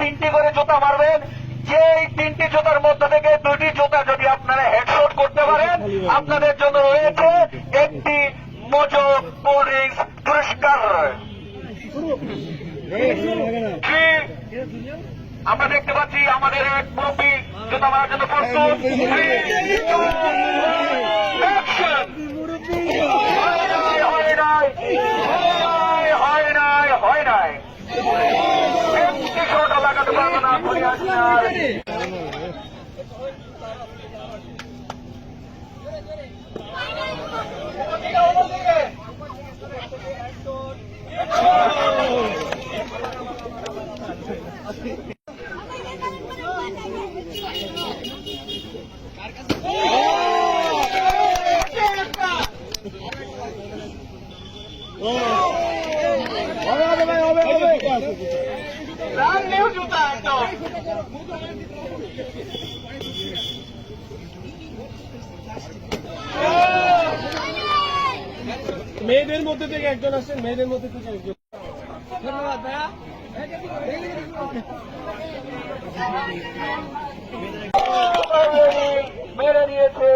3টি করে জুতা মারবেন। যে এই 3টি জুতার মধ্যে থেকে 2টি জুতা যদি আপনারা হেডশট করতে পারেন, আপনাদের জন্য রয়েছে একটি মোজো কোল্ড ড্রিঙ্কস পুরস্কার। আমরা দেখতে পাচ্ছি আমাদের এক মুরব্বী জুতা মারার জন্য প্রস্তুত। হয় নাই ছোটা লাগাতে পারবো না। মেয়েদের মধ্যে থেকে একজন আসছেন, মেয়েদের মধ্যে থেকে একজন। ধন্যবাদ ভাইয়া। মেরে নিয়েছে।